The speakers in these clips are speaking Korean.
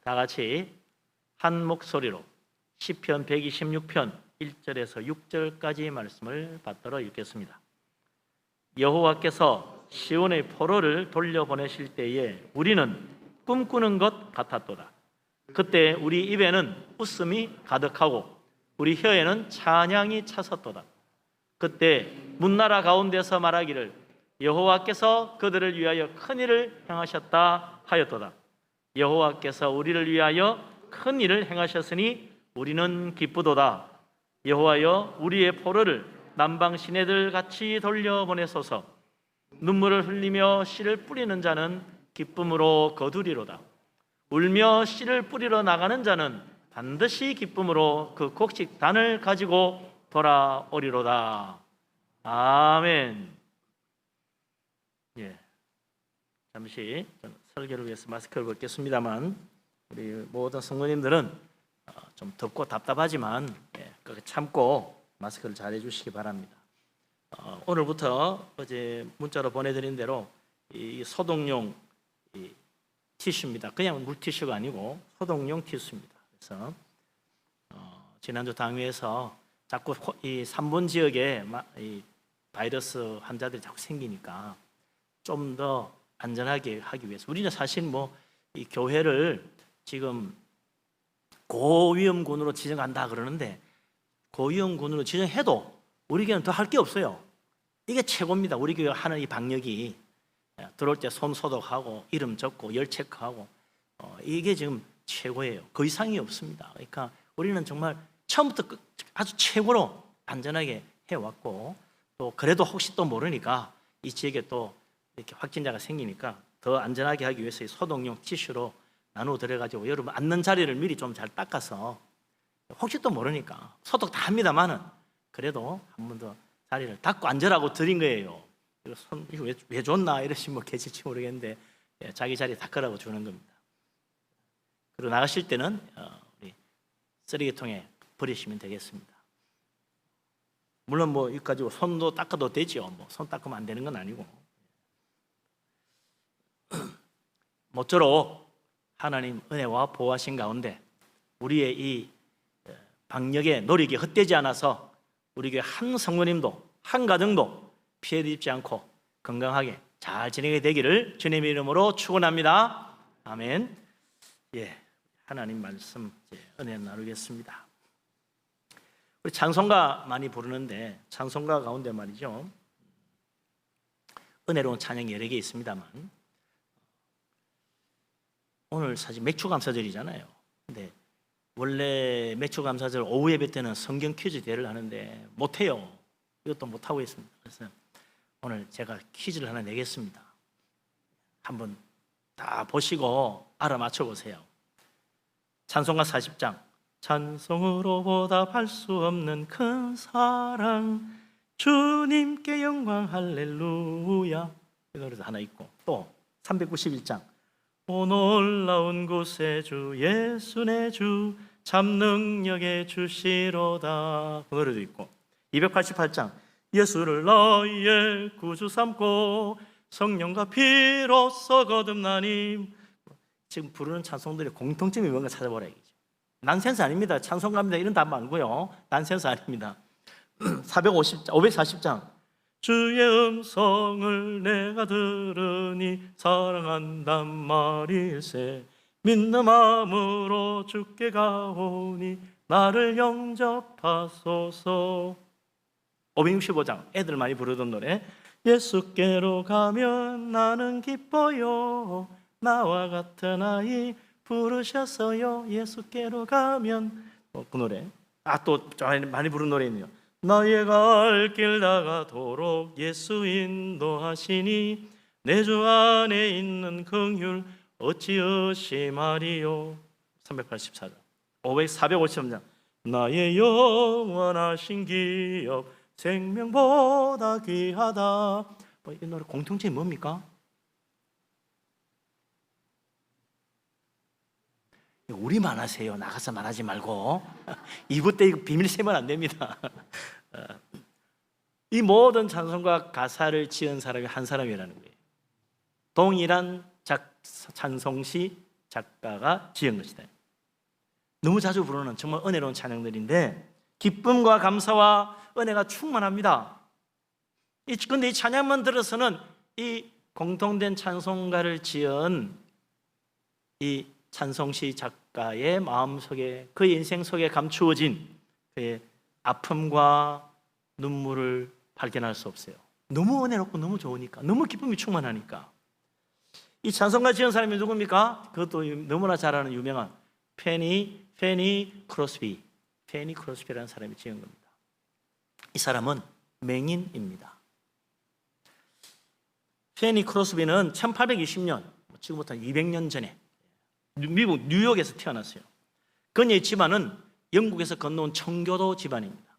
다 같이 한 목소리로 시편 126편 1절에서 6절까지 말씀을 받들어 읽겠습니다. 여호와께서 시온의 포로를 돌려보내실 때에 우리는 꿈꾸는 것 같았도다. 그때 우리 입에는 웃음이 가득하고 우리 혀에는 찬양이 찼었도다. 그때 문나라 가운데서 말하기를 여호와께서 그들을 위하여 큰 일을 행하셨다 하였도다. 여호와께서 우리를 위하여 큰 일을 행하셨으니 우리는 기쁘도다. 여호와여 우리의 포로를 남방 시내들 같이 돌려보내소서. 눈물을 흘리며 씨를 뿌리는 자는 기쁨으로 거두리로다. 울며 씨를 뿌리러 나가는 자는 반드시 기쁨으로 그 곡식단을 가지고 돌아오리로다. 아멘. 잠시 설교를 위해서 마스크를 벗겠습니다만 우리 모든 성도님들은 좀 덥고 답답하지만 그렇게 참고 마스크를 잘 해주시기 바랍니다. 오늘부터 어제 문자로 보내드린 대로 이 소독용 티슈입니다. 그냥 물티슈가 아니고 소독용 티슈입니다. 그래서 지난주 당회에서 자꾸 이 3번 지역에 이 바이러스 환자들이 자꾸 생기니까 좀 더 안전하게 하기 위해서 우리는 사실 이 교회를 지금 고위험군으로 지정한다 그러는데 고위험군으로 지정해도 우리 교회는 더 할 게 없어요. 이게 최고입니다. 우리 교회 하는 이 방역이 들어올 때 손 소독하고 이름 적고 열 체크하고 이게 지금 최고예요. 그 이상이 없습니다. 그러니까 우리는 정말 처음부터 아주 최고로 안전하게 해왔고 또 그래도 혹시 또 모르니까 이 지역에 또 이렇게 확진자가 생기니까 더 안전하게 하기 위해서 소독용 티슈로 나누어 드려가지고 여러분 앉는 자리를 미리 좀 잘 닦아서 혹시 또 모르니까 소독 다 합니다만은 그래도 한 번 더 자리를 닦고 앉으라고 드린 거예요. 이거 왜 줬나 이러시면 계실지 모르겠는데 자기 자리 닦으라고 주는 겁니다. 그리고 나가실 때는 우리 쓰레기통에 버리시면 되겠습니다. 물론 이거 가지고 손도 닦아도 되죠. 손 닦으면 안 되는 건 아니고 모쪼록 하나님 은혜와 보호하신 가운데 우리의 이 방역의 노력이 헛되지 않아서 우리 교회 한 성도님도 한 가정도 피해 입지 않고 건강하게 잘 지내게 되기를 주님의 이름으로 축원합니다. 아멘. 하나님 말씀 은혜 나누겠습니다. 우리 찬송가 많이 부르는데 찬송가 가운데 말이죠. 은혜로운 찬양이 여러 개 있습니다만 오늘 사실 맥주감사절이잖아요. 근데 원래 맥주감사절 오후 예배 때는 성경 퀴즈 대회를 하는데 못해요. 이것도 못하고 있습니다. 그래서 오늘 제가 퀴즈를 하나 내겠습니다. 한번 다 보시고 알아맞혀 보세요. 찬송가 40장 찬송으로 보답할 수 없는 큰 사랑 주님께 영광 할렐루야 이 노래도 하나 있고 또 391장 오 놀라운 곳에 주 예수 내 주 참 능력의 주시로다 그 노래도 있고 288장 예수를 너희의 구주 삼고 성령과 피로써 거듭나님 지금 부르는 찬송들의 공통점이 뭔가 찾아보라 얘기죠. 난센스 아닙니다. 찬송가입니다. 이런 답 말고요. 난센스 아닙니다. 540장 주의 음성을 내가 들으니 사랑한단 말일세 믿는 마음으로 주께 가오니 나를 영접하소서 565장 애들 많이 부르던 노래 예수께로 가면 나는 기뻐요 나와 같은 아이 부르셨어요 예수께로 가면 그 노래 또 많이 부른 노래 있네요. 나의 갈 길 나가도록 예수 인도하시니 내 주 안에 있는 긍휼 어찌 의심하리요 384장 453장 나의 영원하신 기업 생명보다 귀하다 이 노래 공통점이 뭡니까? 우리만 하세요. 나가서 말하지 말고 2부 때 이거 비밀 세면 안 됩니다. 이 모든 찬송가 가사를 지은 사람이 한 사람이라는 거예요. 동일한 찬송시 작가가 지은 것이다. 너무 자주 부르는 정말 은혜로운 찬양들인데 기쁨과 감사와 은혜가 충만합니다. 그런데 이 찬양만 들어서는 이 공통된 찬송가를 지은 이 찬송시 작가의 마음속에, 그의 인생 속에 감추어진 그의 아픔과 눈물을 발견할 수 없어요. 너무 은혜롭고 너무 좋으니까, 너무 기쁨이 충만하니까. 이 찬송가 지은 사람이 누굽니까? 그것도 너무나 잘 아는 유명한 페니 크로스비라는 사람이 지은 겁니다. 이 사람은 맹인입니다. 페니 크로스비는 1820년, 지금부터 200년 전에 미국 뉴욕에서 태어났어요. 그녀의 집안은 영국에서 건너온 청교도 집안입니다.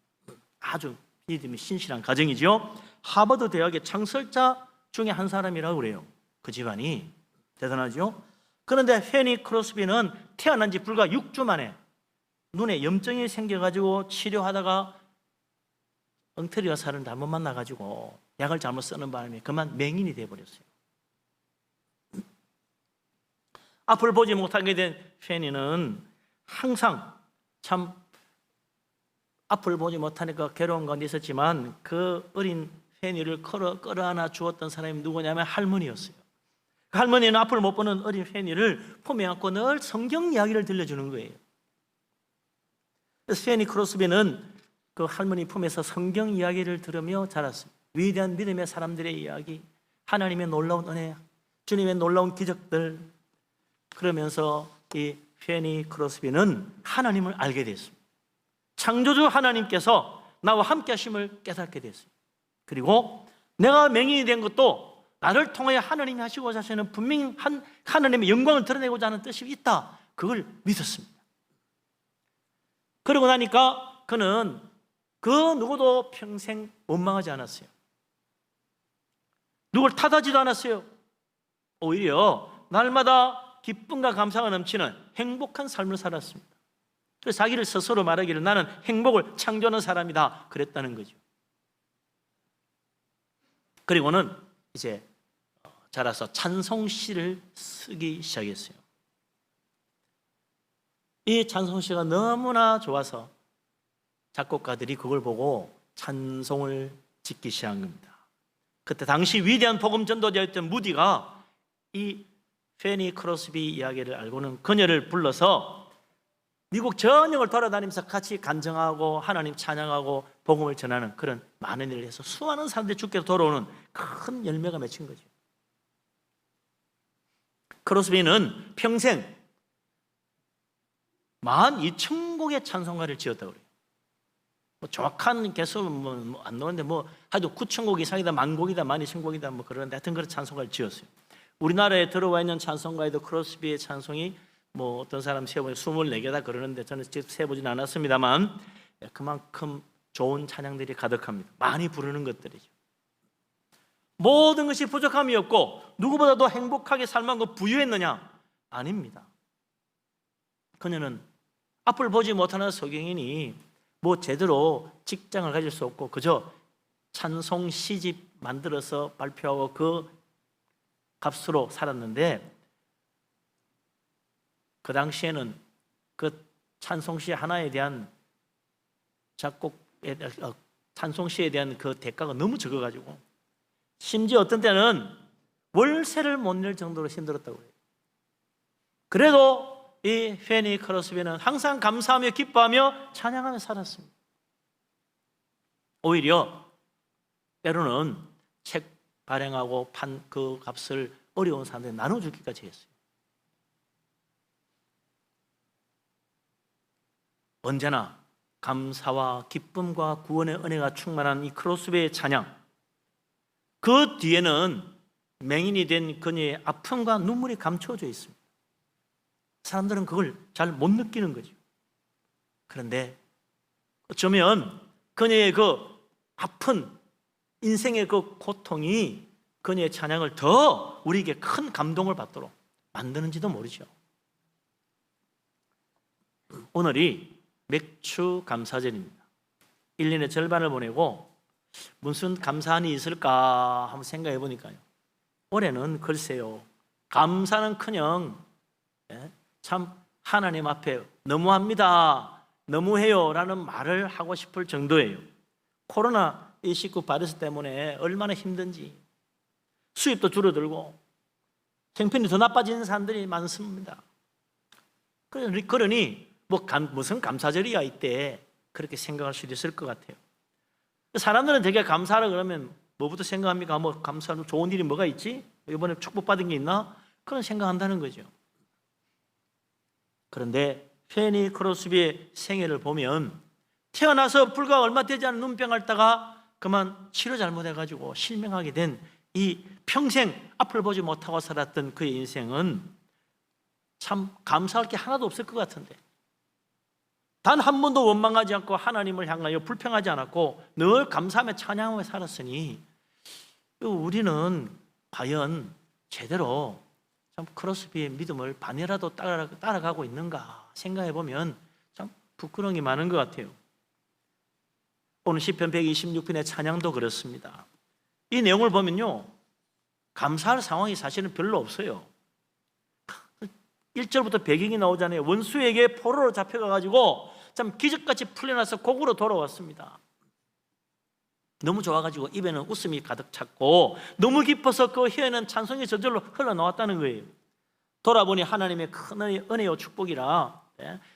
아주 믿음이 신실한 가정이죠. 하버드 대학의 창설자 중에 한 사람이라고 그래요. 그 집안이 대단하죠. 그런데 페니 크로스비는 태어난 지 불과 6주 만에 눈에 염증이 생겨가지고 치료하다가 엉터리와 살을 잘못 만나가지고 약을 잘못 쓰는 바람에 그만 맹인이 되어버렸어요. 앞을 보지 못하게 된 페니는 항상 참 앞을 보지 못하니까 괴로운 가운데 있었지만 그 어린 페니를 끌어안아 주었던 사람이 누구냐면 할머니였어요. 그 할머니는 앞을 못 보는 어린 페니를 품에 안고 늘 성경 이야기를 들려주는 거예요. 그래서 페니 크로스비는 그 할머니 품에서 성경 이야기를 들으며 자랐습니다. 위대한 믿음의 사람들의 이야기, 하나님의 놀라운 은혜, 주님의 놀라운 기적들. 그러면서 이 페니 크로스비는 하나님을 알게 됐습니다. 창조주 하나님께서 나와 함께 하심을 깨닫게 됐어요. 그리고 내가 맹인이 된 것도 나를 통하여 하나님이 하시고자 하시는 분명히 하나님의 영광을 드러내고자 하는 뜻이 있다. 그걸 믿었습니다. 그러고 나니까 그는 그 누구도 평생 원망하지 않았어요. 누굴 탓하지도 않았어요. 오히려 날마다 기쁨과 감사가 넘치는 행복한 삶을 살았습니다. 그래서 자기를 스스로 말하기를 나는 행복을 창조하는 사람이다 그랬다는 거죠. 그리고는 이제 자라서 찬송시를 쓰기 시작했어요. 이 찬송시가 너무나 좋아서 작곡가들이 그걸 보고 찬송을 짓기 시작한 겁니다. 그때 당시 위대한 복음 전도자였던 무디가 이 페니 크로스비 이야기를 알고는 그녀를 불러서 미국 전역을 돌아다니면서 같이 간증하고 하나님 찬양하고 복음을 전하는 그런 많은 일을 해서 수많은 사람들이 주께로 돌아오는 큰 열매가 맺힌 거죠. 크로스비는 평생 12,000곡의 찬송가를 지었다고 그래요. 뭐 정확한 개수는 안 나오는데 하여도 9,000곡 이상이다, 10,000곡이다, 12,000곡이다 뭐 그러는데 하여튼 그런 찬송가를 지었어요. 우리나라에 들어와 있는 찬송가에도 크로스비의 찬송이 어떤 사람 세보니 24개다 그러는데 저는 직접 세보진 않았습니다만 그만큼 좋은 찬양들이 가득합니다. 많이 부르는 것들이죠. 모든 것이 부족함이 없고 누구보다도 행복하게 살만큼 부유했느냐? 아닙니다. 그녀는 앞을 보지 못하는 소경인이 제대로 직장을 가질 수 없고 그저 찬송 시집 만들어서 발표하고 그 값으로 살았는데 그 당시에는 그 찬송시 하나에 대한 찬송시에 대한 그 대가가 너무 적어가지고 심지어 어떤 때는 월세를 못 낼 정도로 힘들었다고 해요. 그래도 이 페니 크로스비는 항상 감사하며 기뻐하며 찬양하며 살았습니다. 오히려 때로는 책 발행하고 판 그 값을 어려운 사람들이 나눠주기까지 했어요. 언제나 감사와 기쁨과 구원의 은혜가 충만한 이 크로스비의 찬양, 그 뒤에는 맹인이 된 그녀의 아픔과 눈물이 감춰져 있습니다. 사람들은 그걸 잘 못 느끼는 거죠. 그런데 어쩌면 그녀의 그 아픈 인생의 그 고통이 그녀의 찬양을 더 우리에게 큰 감동을 받도록 만드는지도 모르죠. 오늘이 맥주 감사절입니다. 1년의 절반을 보내고 무슨 감사한 일이 있을까 한번 생각해 보니까요. 올해는 글쎄요, 감사는커녕 참 하나님 앞에 너무합니다, 너무해요 라는 말을 하고 싶을 정도예요. 코로나19 바이러스 때문에 얼마나 힘든지, 수입도 줄어들고 형편이 더 나빠지는 사람들이 많습니다. 그러니 무슨 감사절이야 이때 그렇게 생각할 수도 있을 것 같아요. 사람들은 되게 감사하라 그러면 뭐부터 생각합니까? 감사하는 좋은 일이 뭐가 있지? 이번에 축복받은 게 있나? 그런 생각한다는 거죠. 그런데 페니 크로스비의 생애를 보면 태어나서 불과 얼마 되지 않은 눈병 앓다가 그만 치료 잘못해가지고 실명하게 된 이 평생 앞을 보지 못하고 살았던 그의 인생은 참 감사할 게 하나도 없을 것 같은데, 단 한 번도 원망하지 않고 하나님을 향하여 불평하지 않았고 늘 감사하며 찬양하며 살았으니 우리는 과연 제대로 참 크로스비의 믿음을 반이라도 따라가고 있는가 생각해 보면 참 부끄러운 게 많은 것 같아요. 오늘 시편 126편의 찬양도 그렇습니다. 이 내용을 보면요, 감사할 상황이 사실은 별로 없어요. 1절부터 배경이 나오잖아요. 원수에게 포로로 잡혀가가지고 참 기적같이 풀려나서 곡으로 돌아왔습니다. 너무 좋아가지고 입에는 웃음이 가득 찼고 너무 기뻐서 그 혀에는 찬송이 저절로 흘러나왔다는 거예요. 돌아보니 하나님의 큰 은혜요 축복이라,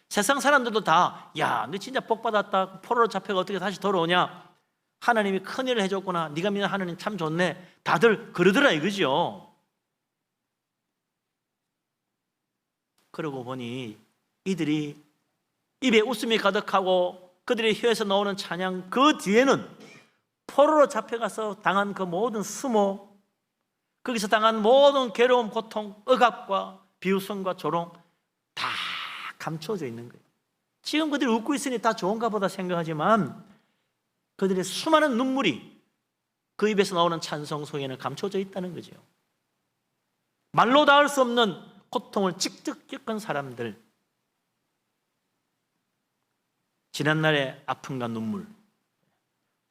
세상 사람들도 다 야, 너 진짜 복 받았다, 포로로 잡혀가 어떻게 다시 돌아오냐, 하나님이 큰 일을 해줬구나, 네가 믿는 하나님 참 좋네, 다들 그러더라 이거죠. 그러고 보니 이들이 입에 웃음이 가득하고 그들의 혀에서 나오는 찬양, 그 뒤에는 포로로 잡혀가서 당한 그 모든 수모, 거기서 당한 모든 괴로움, 고통, 억압과 비웃음과 조롱 다 감춰져 있는 거예요. 지금 그들이 웃고 있으니 다 좋은가 보다 생각하지만 그들의 수많은 눈물이 그 입에서 나오는 찬송 속에는 감춰져 있다는 거죠. 말로 닿을 수 없는 고통을 직접 겪은 사람들, 지난날의 아픔과 눈물,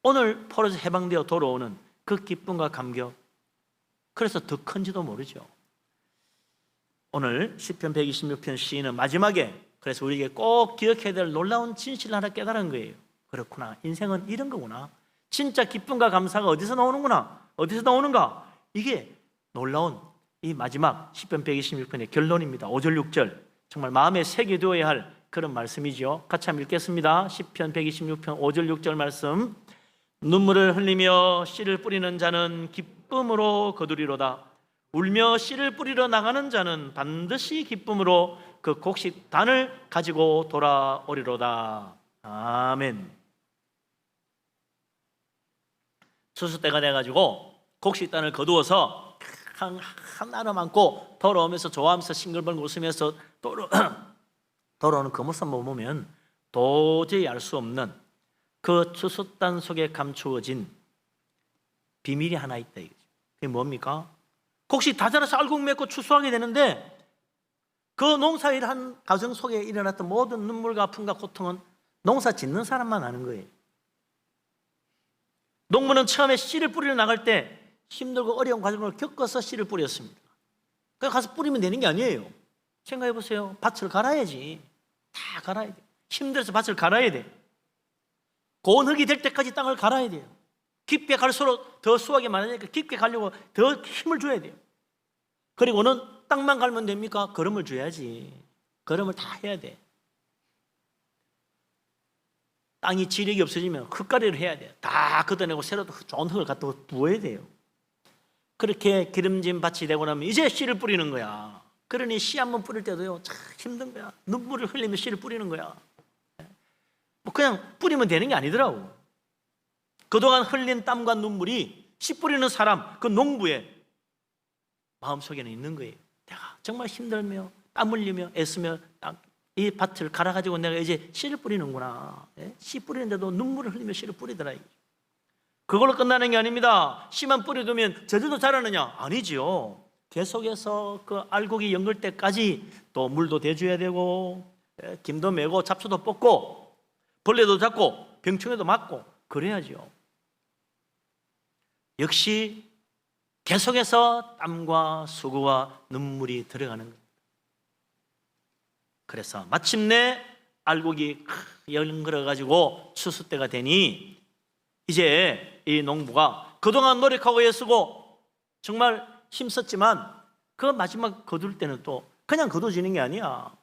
오늘 포로에서 해방되어 돌아오는 그 기쁨과 감격, 그래서 더 큰지도 모르죠. 오늘 시편 126편 시인은 마지막에 그래서 우리에게 꼭 기억해야 될 놀라운 진실을 하나 깨달은 거예요. 그렇구나, 인생은 이런 거구나, 진짜 기쁨과 감사가 어디서 나오는구나, 어디서 나오는가, 이게 놀라운 이 마지막 시편 126편의 결론입니다. 5절 6절 정말 마음에 새겨두어야 할 그런 말씀이죠. 같이 한번 읽겠습니다. 시편 126편 5절 6절 말씀. 눈물을 흘리며 씨를 뿌리는 자는 기쁨으로 거두리로다. 울며 씨를 뿌리러 나가는 자는 반드시 기쁨으로 그 곡식단을 가지고 돌아오리로다. 아멘. 추수 때가 돼가지고 곡식단을 거두어서 하나로 안고 돌아오면서 좋아하면서 싱글벙글 웃으면서 돌아오는 그 모습만 보면 도저히 알 수 없는 그 추수단 속에 감추어진 비밀이 하나 있다 이거죠. 그게 뭡니까? 곡식 다 자라서 알곡 맺고 추수하게 되는데 그 농사일 한 가정 속에 일어났던 모든 눈물과 아픔과 고통은 농사 짓는 사람만 아는 거예요. 농부는 처음에 씨를 뿌리러 나갈 때 힘들고 어려운 과정을 겪어서 씨를 뿌렸습니다. 그래서 가서 뿌리면 되는 게 아니에요. 생각해 보세요. 밭을 갈아야지. 다 갈아야 돼요. 힘들어서 밭을 갈아야 돼요. 고운 흙이 될 때까지 땅을 갈아야 돼요. 깊게 갈수록 더 수확이 많으니까 깊게 가려고 더 힘을 줘야 돼요. 그리고는 땅만 갈면 됩니까? 거름을 줘야지. 거름을 다 해야 돼. 땅이 지력이 없어지면 흙가리를 해야 돼요. 다 걷어내고 새로 좋은 흙을 갖다 부어야 돼요. 그렇게 기름진 밭이 되고 나면 이제 씨를 뿌리는 거야. 그러니 씨 한번 뿌릴 때도요, 참 힘든 거야. 눈물을 흘리며 씨를 뿌리는 거야. 뭐 그냥 뿌리면 되는 게 아니더라고. 그동안 흘린 땀과 눈물이 씨 뿌리는 사람, 그 농부의 마음속에는 있는 거예요. 내가 정말 힘들며 땀 흘리며 애쓰며 이 밭을 갈아가지고 내가 이제 씨를 뿌리는구나. 씨 뿌리는데도 눈물을 흘리며 씨를 뿌리더라. 그걸로 끝나는 게 아닙니다. 씨만 뿌려두면 저절로 자라느냐? 아니죠. 계속해서 그 알곡이 연글 때까지 또 물도 대줘야 되고, 김도 메고 잡초도 뽑고 벌레도 잡고 병충해도 맞고 그래야죠. 역시 계속해서 땀과 수고와 눈물이 들어가는 겁니다. 그래서 마침내 알곡이 연걸어가지고 추수 때가 되니 이제 이 농부가 그동안 노력하고 애쓰고 정말 힘썼지만 그 마지막 거둘 때는 또 그냥 거둬지는 게 아니야.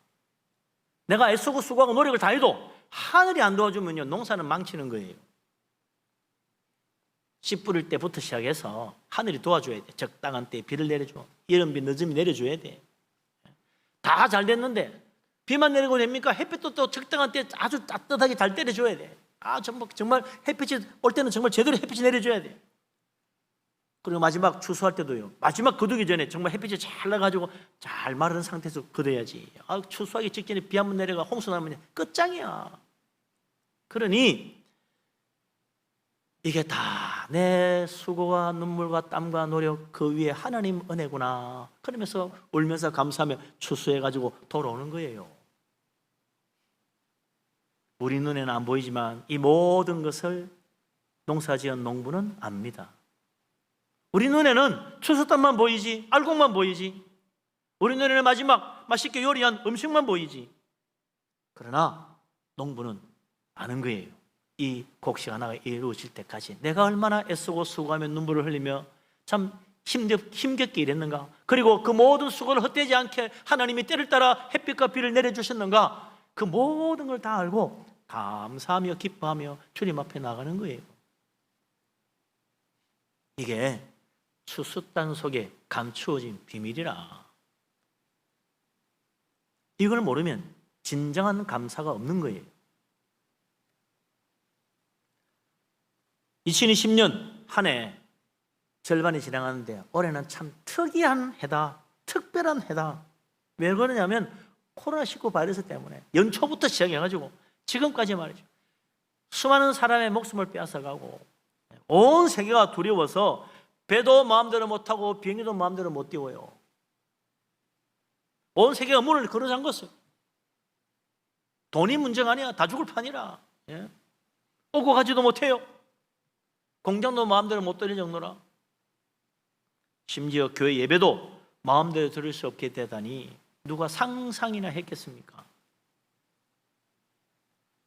내가 애쓰고 수고하고 노력을 다 해도 하늘이 안 도와주면요, 농사는 망치는 거예요. 씨 뿌릴 때부터 시작해서 하늘이 도와줘야 돼. 적당한 때에 비를 내려줘. 여름비 늦으면 내려줘야 돼. 다 잘 됐는데 비만 내리고 됩니까? 햇빛도 또 적당한 때에 아주 따뜻하게 잘 때려줘야 돼. 정말 햇빛이 올 때는 정말 제대로 햇빛이 내려줘야 돼. 그리고 마지막 추수할 때도요, 마지막 거두기 전에 정말 햇빛이 잘 나가지고 잘 마른 상태에서 거둬야지. 추수하기 직전에 비 한번 내려가 홍수 나면 끝장이야. 그러니 이게 다 내 수고와 눈물과 땀과 노력 그 위에 하나님 은혜구나. 그러면서 울면서 감사하며 추수해가지고 돌아오는 거예요. 우리 눈에는 안 보이지만 이 모든 것을 농사지은 농부는 압니다. 우리 눈에는 추수땀만 보이지, 알곡만 보이지. 우리 눈에는 마지막 맛있게 요리한 음식만 보이지. 그러나 농부는 아는 거예요. 이 곡식 하나가 이루어질 때까지 내가 얼마나 애쓰고 수고하며 눈물을 흘리며 참 힘겹게 일했는가. 그리고 그 모든 수고를 헛되지 않게 하나님이 때를 따라 햇빛과 비를 내려주셨는가. 그 모든 걸 다 알고 감사하며 기뻐하며 주님 앞에 나가는 거예요. 이게 추수단 속에 감추어진 비밀이라. 이걸 모르면 진정한 감사가 없는 거예요. 2020년 한 해 절반이 지나가는데 올해는 참 특이한 해다. 특별한 해다. 왜 그러냐면 코로나19 바이러스 때문에 연초부터 시작해가지고 지금까지 말이죠. 수많은 사람의 목숨을 빼앗아가고 온 세계가 두려워서 배도 마음대로 못하고 비행기도 마음대로 못 띄워요. 온 세계가 문을 걸어 잠갔어요. 돈이 문제가 아니야. 다 죽을 판이라. 예? 오고 가지도 못해요. 공장도 마음대로 못 드릴 정도라. 심지어 교회 예배도 마음대로 드릴 수 없게 되다니 누가 상상이나 했겠습니까?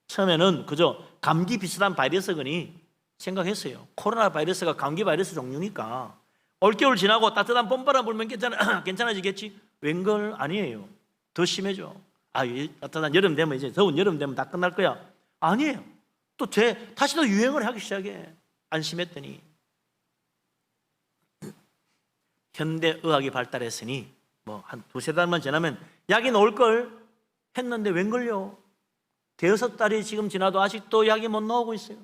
처음에는 그저 감기 비슷한 바이러스거니 생각했어요. 코로나 바이러스가 감기 바이러스 종류니까 올겨울 지나고 따뜻한 봄바람 불면 괜찮아지겠지? 웬걸 아니에요. 더 심해져. 따뜻한 여름 되면 이제 더운 여름 되면 다 끝날 거야. 아니에요. 또 다시 또 유행을 하기 시작해. 안심했더니 현대의학이 발달했으니 뭐 한 두세 달만 지나면 약이 나올 걸 했는데 웬걸요? 대여섯 달이 지금 지나도 아직도 약이 못 나오고 있어요.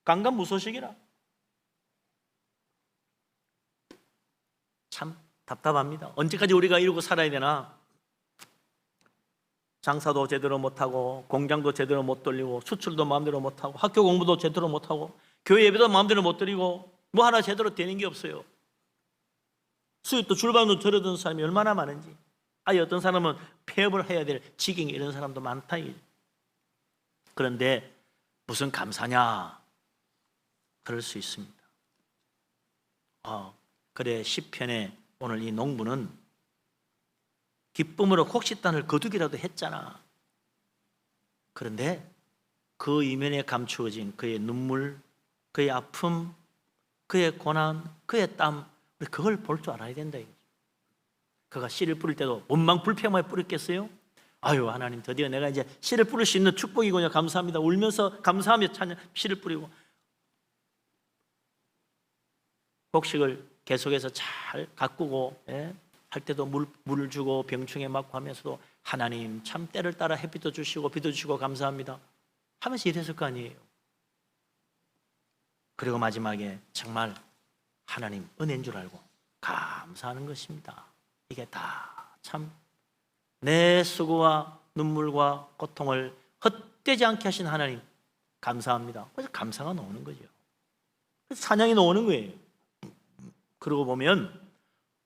강간무소식이라. 참 답답합니다. 언제까지 우리가 이러고 살아야 되나? 장사도 제대로 못하고 공장도 제대로 못 돌리고 수출도 마음대로 못하고 학교 공부도 제대로 못하고 교회 예배도 마음대로 못 드리고 뭐 하나 제대로 되는 게 없어요. 수입도 줄방도 줄어든 사람이 얼마나 많은지. 어떤 사람은 폐업을 해야 될 지경이 이런 사람도 많다. 그런데 무슨 감사냐? 그럴 수 있습니다. 그래 시편에 오늘 이 농부는 기쁨으로 곡식단을 거두기라도 했잖아. 그런데 그 이면에 감추어진 그의 눈물, 그의 아픔, 그의 고난, 그의 땀, 우리 그걸 볼 줄 알아야 된다. 그가 씨를 뿌릴 때도 원망불평만 뿌렸겠어요? 하나님 드디어 내가 이제 씨를 뿌릴 수 있는 축복이군요. 감사합니다. 울면서 감사하며 찬양 씨를 뿌리고 곡식을 계속해서 잘 가꾸고 할 때도 물을 주고 병충해 맞고 하면서도 하나님 참 때를 따라 햇빛도 주시고 비도 주시고 감사합니다 하면서 이랬을 거 아니에요. 그리고 마지막에 정말 하나님 은혜인 줄 알고 감사하는 것입니다. 이게 다 참 내 수고와 눈물과 고통을 헛되지 않게 하신 하나님 감사합니다. 그래서 감사가 나오는 거죠. 그래서 찬양이 나오는 거예요. 그러고 보면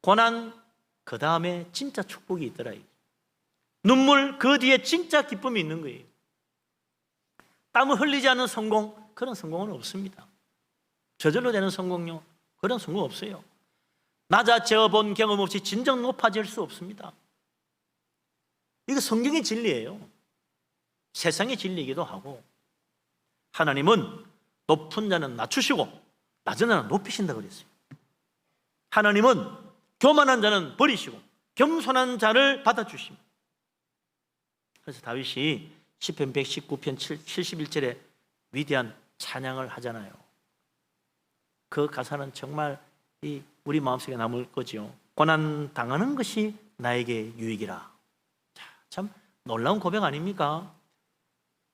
고난 그 다음에 진짜 축복이 있더라. 눈물 그 뒤에 진짜 기쁨이 있는 거예요. 땀을 흘리지 않은 성공, 그런 성공은 없습니다. 저절로 되는 성공요, 그런 성공 없어요. 낮아져 본 경험 없이 진정 높아질 수 없습니다. 이거 성경의 진리예요. 세상의 진리이기도 하고, 하나님은 높은 자는 낮추시고 낮은 자는 높이신다고 그랬어요. 하나님은 교만한 자는 버리시고 겸손한 자를 받아주십니다. 그래서 다윗이 시편 119편 71절에 위대한 찬양을 하잖아요. 그 가사는 정말 우리 마음속에 남을 거죠. 고난 당하는 것이 나에게 유익이라. 참 놀라운 고백 아닙니까?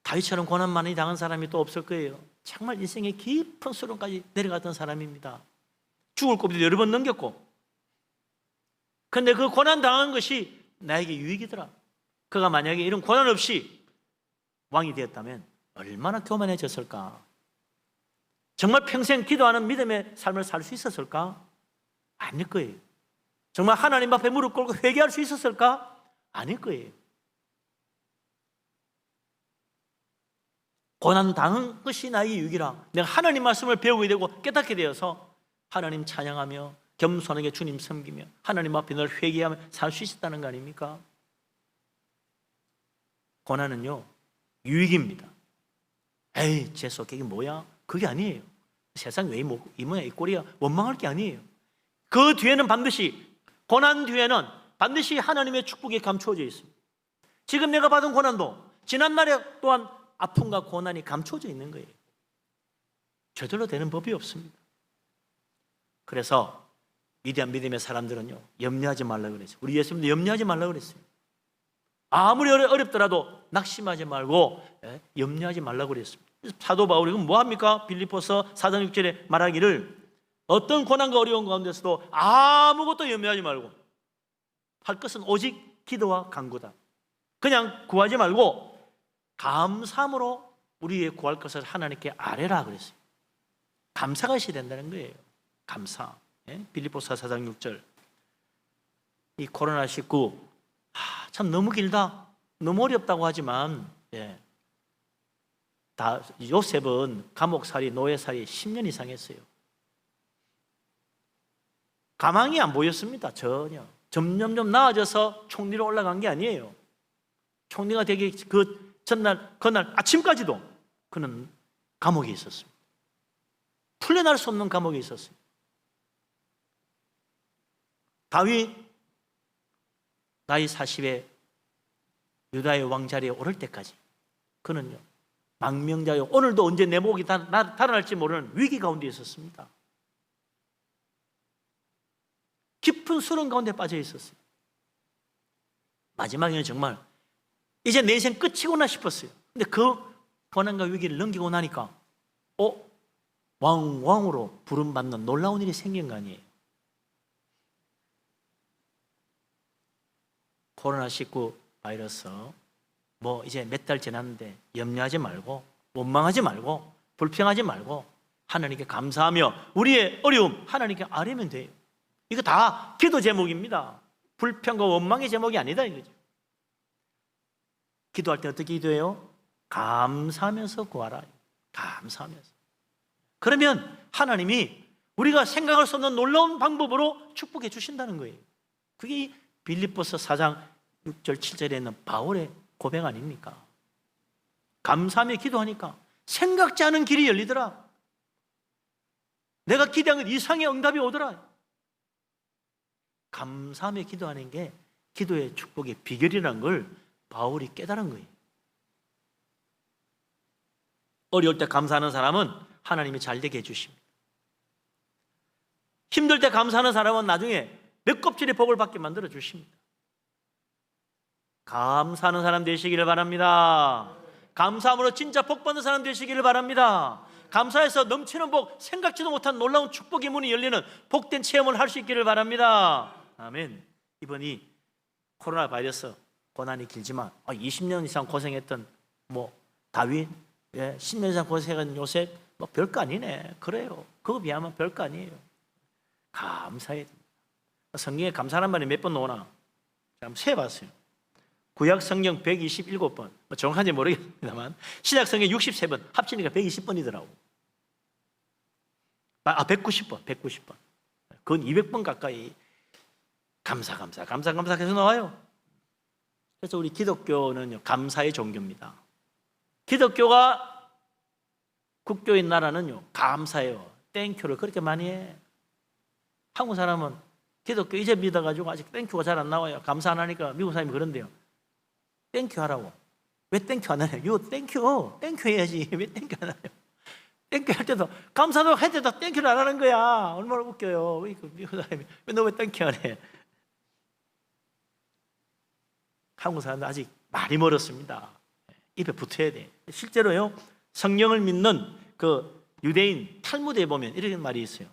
다윗처럼 고난 많이 당한 사람이 또 없을 거예요. 정말 인생의 깊은 수렁까지 내려갔던 사람입니다. 죽을 고비도 여러 번 넘겼고, 근데 그 고난 당한 것이 나에게 유익이더라. 그가 만약에 이런 고난 없이 왕이 되었다면 얼마나 교만해졌을까? 정말 평생 기도하는 믿음의 삶을 살 수 있었을까? 아닐 거예요. 정말 하나님 앞에 무릎 꿇고 회개할 수 있었을까? 아닐 거예요. 고난 당한 것이 나의 유익이라. 내가 하나님 말씀을 배우게 되고 깨닫게 되어서 하나님 찬양하며 겸손하게 주님 섬기며 하나님 앞에 늘 회개하며 살 수 있었다는 거 아닙니까? 고난은요, 유익입니다. 에이, 제 속객이 뭐야? 그게 아니에요. 세상 왜 이 모양 이 꼴이야? 원망할 게 아니에요. 그 뒤에는 반드시, 고난 뒤에는 반드시 하나님의 축복이 감추어져 있습니다. 지금 내가 받은 고난도 지난날에 또한 아픔과 고난이 감추어져 있는 거예요. 저절로 되는 법이 없습니다. 그래서 위대한 믿음의 사람들은요, 염려하지 말라고 그랬어요. 우리 예수님도 염려하지 말라고 그랬어요. 아무리 어렵더라도 낙심하지 말고 염려하지 말라고 그랬습니다. 사도 바울이 그럼 뭐합니까? 빌립보서 4장 6절에 말하기를 어떤 고난과 어려운 가운데서도 아무것도 염려하지 말고 할 것은 오직 기도와 간구다. 그냥 구하지 말고 감사함으로 우리의 구할 것을 하나님께 아뢰라 그랬어요. 감사가 있어야 된다는 거예요. 감사. 빌립보서 4장 6절. 이 코로나19 참 너무 길다, 너무 어렵다고 하지만 다 요셉은 감옥살이, 노예살이 10년 이상 했어요. 가망이 안 보였습니다. 전혀. 점점점 나아져서 총리로 올라간 게 아니에요. 총리가 되기 그 전날, 그날 아침까지도 그는 감옥에 있었습니다. 풀려날 수 없는 감옥에 있었어요. 다윗 나이 40에 유다의 왕자리에 오를 때까지 그는요, 망명자요, 오늘도 언제 내 목이 달아날지 모르는 위기 가운데 있었습니다. 깊은 수렁 가운데 빠져 있었어요. 마지막에는 정말 이제 내 인생 끝이구나 싶었어요. 근데 그 고난과 위기를 넘기고 나니까 왕으로 부름받는 놀라운 일이 생긴 거 아니에요. 코로나19 바이러스 뭐 이제 몇 달 지났는데 염려하지 말고 원망하지 말고 불평하지 말고 하나님께 감사하며 우리의 어려움 하나님께 아뢰면 돼요. 이거 다 기도 제목입니다. 불평과 원망의 제목이 아니다 이거죠. 기도할 때 어떻게 기도해요? 감사하면서 구하라. 감사하면서. 그러면 하나님이 우리가 생각할 수 없는 놀라운 방법으로 축복해 주신다는 거예요. 그게 빌립보서 4장 6절 7절에 있는 바울의 고백 아닙니까? 감사하며 기도하니까 생각지 않은 길이 열리더라. 내가 기대한 것 이상의 응답이 오더라. 감사하며 기도하는 게 기도의 축복의 비결이라는 걸 바울이 깨달은 거예요. 어려울 때 감사하는 사람은 하나님이 잘 되게 해주십니다. 힘들 때 감사하는 사람은 나중에 몇 껍질의 복을 받게 만들어 주십니다. 감사하는 사람 되시기를 바랍니다. 감사함으로 진짜 복 받는 사람 되시기를 바랍니다. 감사해서 넘치는 복, 생각지도 못한 놀라운 축복의 문이 열리는 복된 체험을 할 수 있기를 바랍니다. 아멘. 이번이 코로나 바이러스 고난이 길지만 20년 이상 고생했던 다윗, 10년 이상 고생한 요셉 별거 아니네. 그래요. 그거 비하면 별거 아니에요. 감사해야 됩니다. 성경에 감사란 말이 몇 번 나오나 한번 세봤어요. 구약 성경 127번, 정확한지 모르겠습니다만 신약 성경 63번, 합치니까 120번이더라고. 190번. 그건 200번 가까이 감사 계속 나와요. 그래서 우리 기독교는요, 감사의 종교입니다. 기독교가 국교인 나라는요, 감사해요. 땡큐를 그렇게 많이 해. 한국 사람은 기독교 이제 믿어가지고 아직 땡큐가 잘 안 나와요. 감사 안 하니까 미국 사람이 그런데요. 땡큐 하라고. 왜 땡큐 안 하냐? 땡큐 해야지. 왜 땡큐 안 하냐? 땡큐 할 때도 감사도 할 때도 땡큐를 안 하는 거야. 얼마나 웃겨요. 미국 사람이 왜 너 왜 땡큐 안 해? 한국 사람은 아직 많이 멀었습니다. 입에 붙어야 돼. 실제로요, 성령을 믿는 그 유대인 탈무드에 보면 이런 말이 있어요.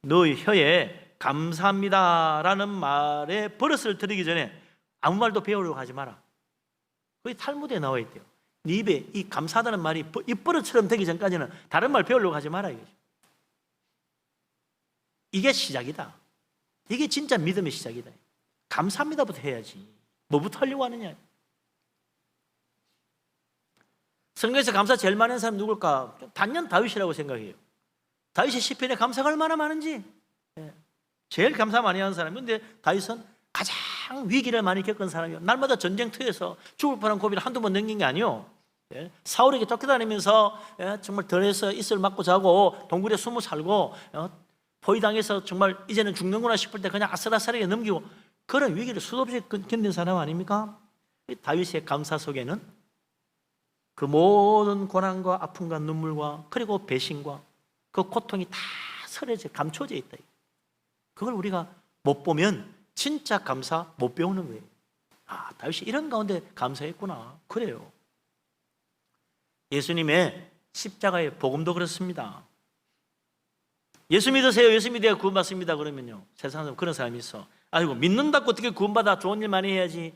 너의 혀에 감사합니다라는 말에 버릇을 들이기 전에 아무 말도 배우려고 하지 마라. 거기 탈무드에 나와 있대요. 네 입에 이 감사하다는 말이 입버릇처럼 되기 전까지는 다른 말 배우려고 하지 마라 이거죠. 이게 시작이다. 이게 진짜 믿음의 시작이다. 감사합니다부터 해야지. 뭐부터 하려고 하느냐. 성경에서 감사 제일 많은 사람 누굴까? 단연 다윗이라고 생각해요. 다윗이 시편에 감사가 얼마나 많은지. 제일 감사 많이 하는 사람이. 근데 다윗은 가장 위기를 많이 겪은 사람이에요. 날마다 전쟁터에서 죽을 뻔한 고비를 한두 번 넘긴 게 아니에요. 사울에게 쫓겨다니면서 정말 덜해서 이슬 맞고 자고 동굴에 숨어 살고 포위당해서 정말 이제는 죽는구나 싶을 때 그냥 아슬아슬하게 넘기고 그런 위기를 수도 없이 견딘 사람 아닙니까? 다윗의 감사 속에는 그 모든 고난과 아픔과 눈물과 그리고 배신과 그 고통이 다 서려져 감춰져 있다. 그걸 우리가 못 보면 진짜 감사 못 배우는 거예요. 아, 다윗이 이런 가운데 감사했구나. 그래요. 예수님의 십자가의 복음도 그렇습니다. 예수 믿으세요. 예수 믿어야 구원받습니다. 그러면요, 세상에서 그런 사람이 있어. 아이고, 믿는다고 어떻게 구원받아? 좋은 일 많이 해야지.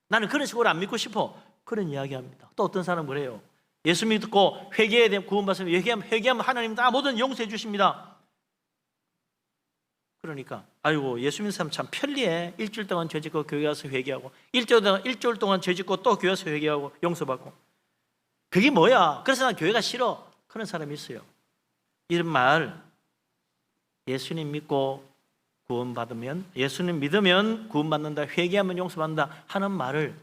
나는 그런 식으로 안 믿고 싶어. 그런 이야기합니다. 또 어떤 사람은 그래요. 예수 믿고 회개해야 되면 구원받으면 회개하면 하나님 다 모든 용서해 주십니다. 그러니까 아이고, 예수 믿는 사람 참 편리해. 일주일 동안 죄 짓고 교회 가서 회개하고 일주일 동안 죄 짓고 또 교회 가서 회개하고 용서받고. 그게 뭐야? 그래서 난 교회가 싫어. 그런 사람이 있어요. 이런 말, 예수님 믿고 구원받으면, 예수님 믿으면 구원받는다, 회개하면 용서받는다 하는 말을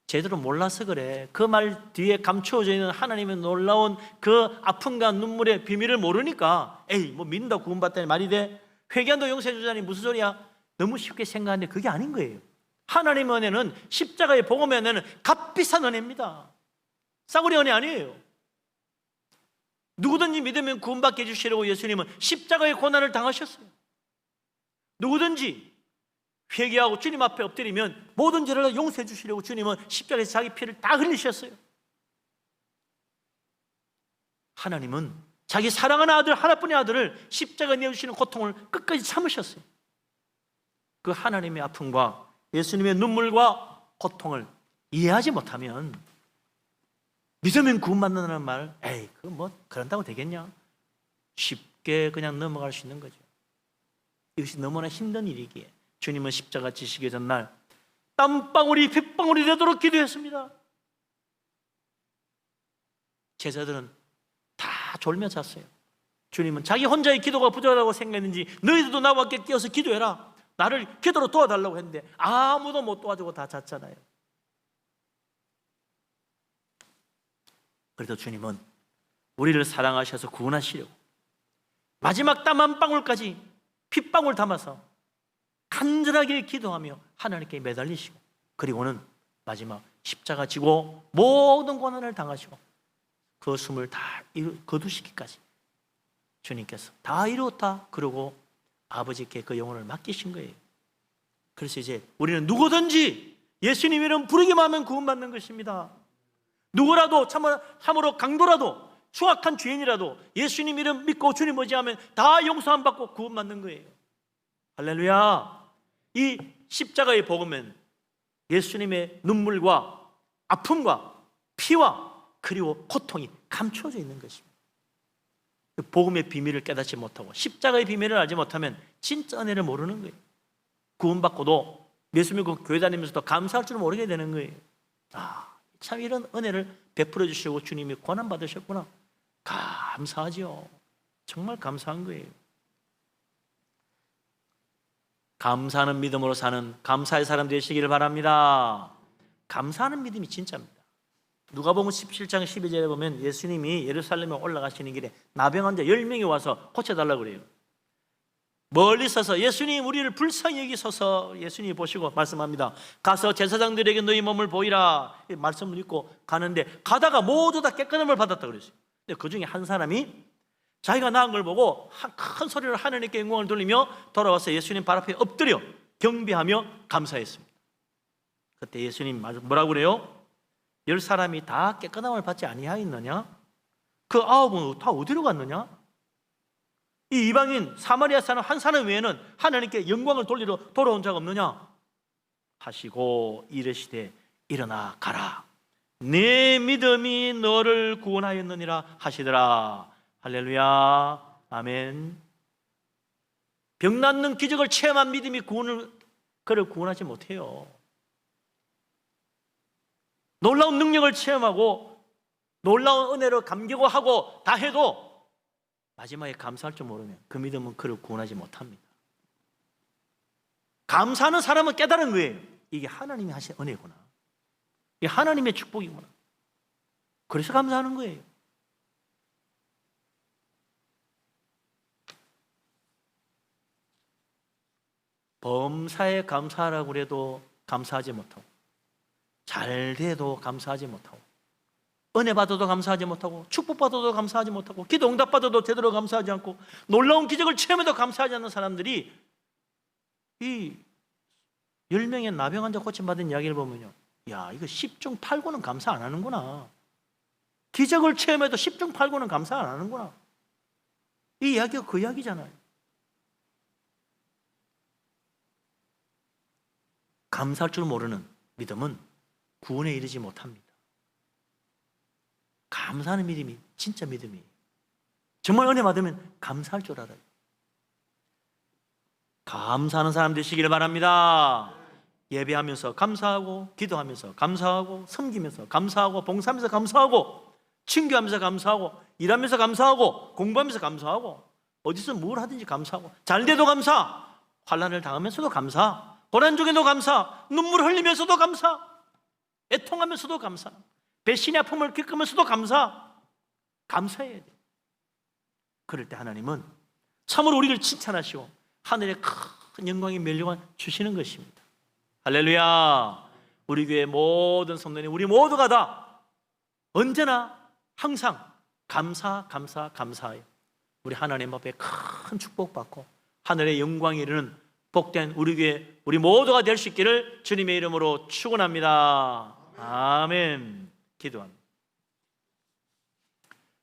제대로 몰라서 그래. 그 말 뒤에 감추어져 있는 하나님의 놀라운 그 아픔과 눈물의 비밀을 모르니까 에이, 뭐 믿는다 구원받다니 말이 돼? 회개한다 용서해 주자니 무슨 소리야? 너무 쉽게 생각하는데 그게 아닌 거예요. 하나님의 은혜는, 십자가의 복음의 은혜는 값비싼 은혜입니다. 싸구려 은혜 아니에요. 누구든지 믿으면 구원받게 해주시려고 예수님은 십자가의 고난을 당하셨어요. 누구든지 회개하고 주님 앞에 엎드리면 모든 죄를 용서해 주시려고 주님은 십자가에서 자기 피를 다 흘리셨어요. 하나님은 자기 사랑하는 아들, 하나뿐인 아들을 십자가에 내어주시는 고통을 끝까지 참으셨어요. 그 하나님의 아픔과 예수님의 눈물과 고통을 이해하지 못하면 믿으면 구원받는다는 말, 에이, 그거 뭐 그런다고 되겠냐? 쉽게 그냥 넘어갈 수 있는 거죠. 이것이 너무나 힘든 일이기에 주님은 십자가 지시기 전날 땀방울이 핏방울이 되도록 기도했습니다. 제자들은 다 졸며 잤어요. 주님은 자기 혼자의 기도가 부족하다고 생각했는지 너희들도 나와 함께 끼어서 기도해라, 나를 기도로 도와달라고 했는데 아무도 못 도와주고 다 잤잖아요. 그래도 주님은 우리를 사랑하셔서 구원하시려고 마지막 땀 한 방울까지 핏방울 담아서 간절하게 기도하며 하나님께 매달리시고, 그리고는 마지막 십자가 지고 모든 고난을 당하시고 그 숨을 다 거두시기까지 주님께서 다 이루었다 그러고 아버지께 그 영혼을 맡기신 거예요. 그래서 이제 우리는 누구든지 예수님 이름 부르기만 하면 구원받는 것입니다. 누구라도 참으로 강도라도 추악한 죄인이라도 예수님 이름 믿고 주님 의지하면 다 용서함 받고 구원받는 거예요. 할렐루야. 이 십자가의 복음은 예수님의 눈물과 아픔과 피와 그리고 고통이 감춰져 있는 것입니다. 복음의 비밀을 깨닫지 못하고 십자가의 비밀을 알지 못하면 진짜 은혜를 모르는 거예요. 구원받고도 예수 믿고 교회 다니면서도 감사할 줄 모르게 되는 거예요. 참 이런 은혜를 베풀어 주시고 주님이 고난 받으셨구나. 감사하죠. 정말 감사한 거예요. 감사하는 믿음으로 사는 감사의 사람 되시기를 바랍니다. 감사하는 믿음이 진짜입니다. 누가복음 17장 12절에 보면 예수님이 예루살렘에 올라가시는 길에 나병 환자 10명이 와서 고쳐달라고 그래요. 멀리 서서 예수님 우리를 불쌍히 여기소서. 예수님이 보시고 말씀합니다. 가서 제사장들에게 너희 몸을 보이라. 말씀을 읽고 가는데 가다가 모두 다 깨끗함을 받았다고 그랬어요. 근데 그 중에 한 사람이 자기가 나은 걸 보고 큰 소리로 하나님께 영광을 돌리며 돌아와서 예수님 발 앞에 엎드려 경배하며 감사했습니다. 그때 예수님 뭐라고 그래요? 10사람이 다 깨끗함을 받지 아니하였느냐? 그 9은 다 어디로 갔느냐? 이 이방인 사마리아 사람 한 사람 외에는 하나님께 영광을 돌리러 돌아온 자가 없느냐? 하시고 이르시되 일어나 가라. 내 믿음이 너를 구원하였느니라 하시더라. 할렐루야. 아멘. 병 낫는 기적을 체험한 믿음이 그를 구원하지 못해요. 놀라운 능력을 체험하고 놀라운 은혜로 감격하고 다 해도 마지막에 감사할 줄 모르면 그 믿음은 그를 구원하지 못합니다. 감사하는 사람은 깨달은 거예요. 이게 하나님이 하신 은혜구나. 이게 하나님의 축복이구나. 그래서 감사하는 거예요. 범사에 감사하라고 해도 감사하지 못하고, 잘 돼도 감사하지 못하고, 은혜 받아도 감사하지 못하고, 축복 받아도 감사하지 못하고, 기도 응답 받아도 제대로 감사하지 않고, 놀라운 기적을 체험해도 감사하지 않는 사람들이 이 10명의 나병 환자 고침받은 이야기를 보면요, 야, 이거 10중 8구는 감사 안 하는구나. 기적을 체험해도 10중 8구는 감사 안 하는구나. 이 이야기가 그 이야기잖아요. 감사할 줄 모르는 믿음은 구원에 이르지 못합니다. 감사하는 믿음이 진짜 믿음이에요. 정말 은혜 받으면 감사할 줄 알아요. 감사하는 사람 되시기를 바랍니다. 예배하면서 감사하고, 기도하면서 감사하고, 섬기면서 감사하고, 봉사하면서 감사하고, 친교하면서 감사하고, 일하면서 감사하고, 공부하면서 감사하고, 어디서 뭘 하든지 감사하고, 잘 돼도 감사, 환난을 당하면서도 감사, 고난 중에도 감사, 눈물 흘리면서도 감사, 애통하면서도 감사, 배신의 아픔을 겪으면서도 감사해야 돼. 그럴 때 하나님은 참으로 우리를 칭찬하시고 하늘의 큰 영광이 멸류관 주시는 것입니다. 할렐루야. 우리 교회 모든 성도님, 우리 모두가 다 언제나 항상 감사해요. 우리 하나님 앞에 큰 축복받고 하늘의 영광이 이르는 복된 우리 교회 우리 모두가 될 수 있기를 주님의 이름으로 축원합니다. 아멘. 기도합니다.